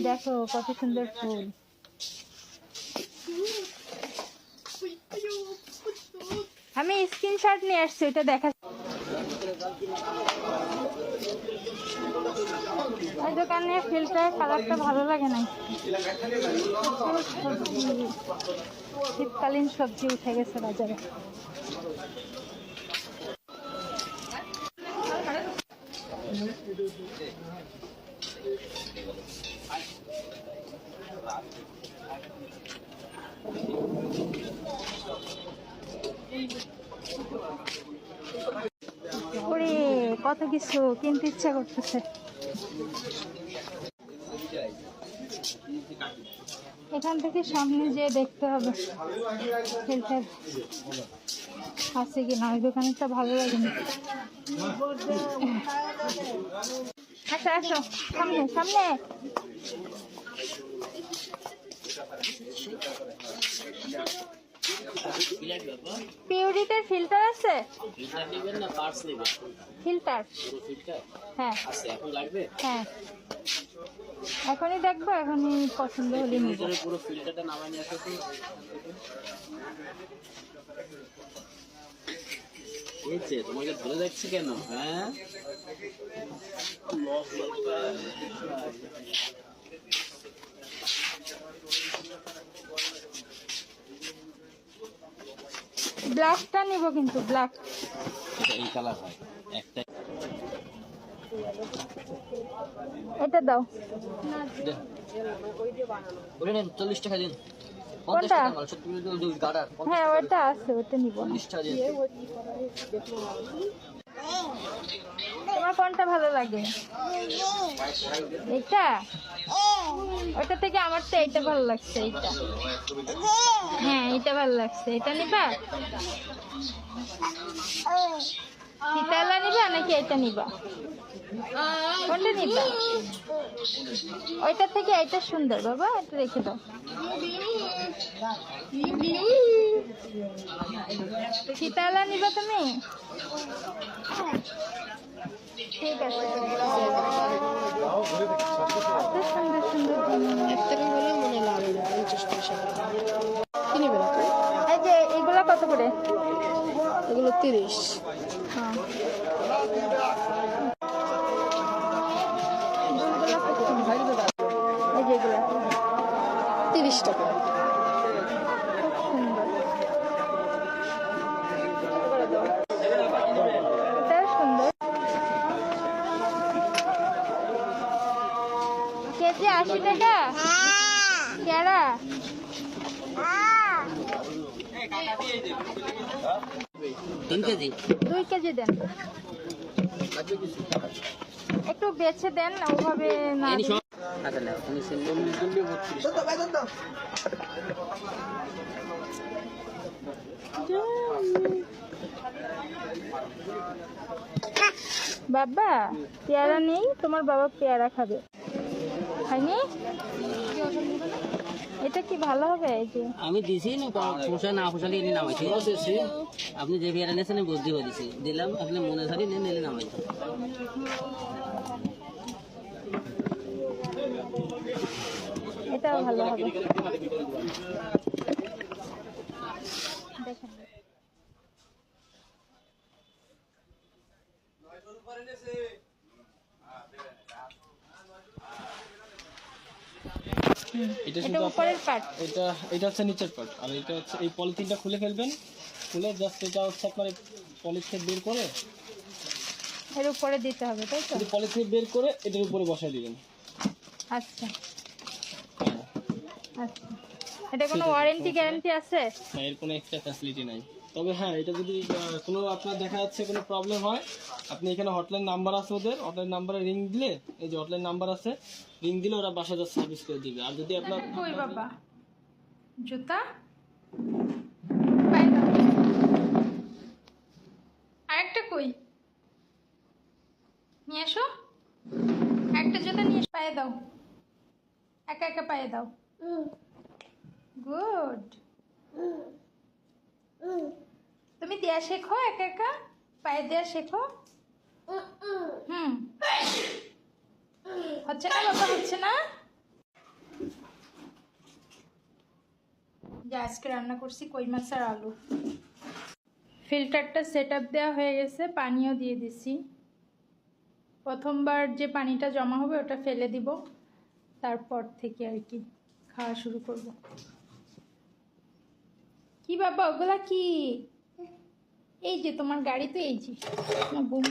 দেখো কত সুন্দর ফুল। আমি স্ক্রিনশট নিয়ে আসছি, এটা দেখা। এই দোকানের ফিল্টার কালারটা ভালো লাগে না। শীতকালীন সবজি উঠে গেছে বাজারে। ওরে কত কিছু কিনতে ইচ্ছা করতেছে। এখান থেকে সামনে যেয়ে দেখতে হবে ফিল্টার আছে কিনা। ওই দোকানটা ভালো লাগেনি। আচ্ছা আসো সামনে সামনে। পিউরিটির ফিল্টার আছে? ফিল্টার হ্যাঁ হ্যাঁ, এখনই দেখবো, এখনই পছন্দ হলে নিব। পুরো ফিল্টারটা নামায় নিয়ে আসো তো। তোমাকে ধরে দেখছি কেন? হ্যাঁ ব্ল্যাকটা নিব কিন্তু ব্ল্যাক। এই কালার হয় একটা। এটা দাও। ওটা নেন 40 টাকা দিন। কোনটা? গাড়ার হ্যাঁ ওটা আছে, ওটা নিব না। 40 টাকা দিন। তোমার কোনটা ভালো লাগে? এটা? ওটা থেকে আমার তো এইটা ভালো লাগছে। এইটা হ্যাঁ এইটা ভালো লাগছে। এটা নিবা? ফিতালা নিবা নাকি এটা নিবা? কোনটা নিবা? ওইটা থেকে এইটা সুন্দর বাবা, এটা রেখে দাও। ফিতালা নিবা তুমি? ঠিক আছে। সুন্দর সুন্দর এই যে এগুলা কত করে? এগুলো 30। হ্যাঁ এই যেগুলা 30 টাকা। খুব সুন্দর। এটাও সুন্দর। কেজি 80 টাকা কেরা? 3 কেজি 2 কেজি দেন। একটু বেছে দেন, ওভাবে না। আচ্ছা নাও তুমি বাবা পেয়ারা নেই? তোমার বাবা পেয়ারা খাবে। খাইনি? এটা কি ভালো হবে? এই যে আমি দিছি না পোষা না পোষালে এনে নামাইছি। আপনি যে বিয়ারা নিয়েছেন বুদ্ধি করে দিছি দিলাম, আপনি মনে ধরি নিয়ে নিলে নামাইছি। এটাও ভালো হবে। দেখেন এটা উপরের পার্ট, এটা হচ্ছে নিচের পার্ট, আর এটা হচ্ছে এই পলিথিনটা খুলে ফেলবেন। খুলে জাস্ট এটা হচ্ছে আপনার পলিথিন বের করে এর উপরে দিতে হবে, তাই তো? পলিথিন বের করে এটার উপরে বসায় দিবেন। আচ্ছা আচ্ছা। এটা কোনো ওয়ারেন্টি গ্যারান্টি আছে? না, এর কোনো এক্সট্রা ফ্যাসিলিটি নাই। তবে হ্যাঁ, এটা যদি কোনো আপনার দেখা যাচ্ছে কোনো প্রবলেম হয়, আপনি এখানে হটলাইন নাম্বার আছে ওদের, হটলাইন নাম্বারে রিং দিলে, এই যে হটলাইন নাম্বার আছে, রিং দিলে ওরা বাসায় যা সার্ভিস করে দিবে। আর যদি আপনার কই বাবা জুতা আরেকটা কই নিয়ে এসো, একটা জুতা নিয়ে পায়ে দাও, একা একা পায়ে দাও। গুড। তুমি দেয়া শেখো, একা একা পায়ে দেয়া শেখো। হচ্ছে না বাবা, হচ্ছে না। যে আজকে রান্না করছি কই মাছ আর আলু। ফিল্টারটা সেট আপ দেওয়া হয়ে গেছে, পানিও দিয়ে দিছি। প্রথমবার যে পানিটা জমা হবে ওটা ফেলে দিব, তারপর থেকে আর কি খাওয়া শুরু করব। কি বাবা ওগুলা কি? এই যে তোমার গাড়ি, তো এই যে আমার বোন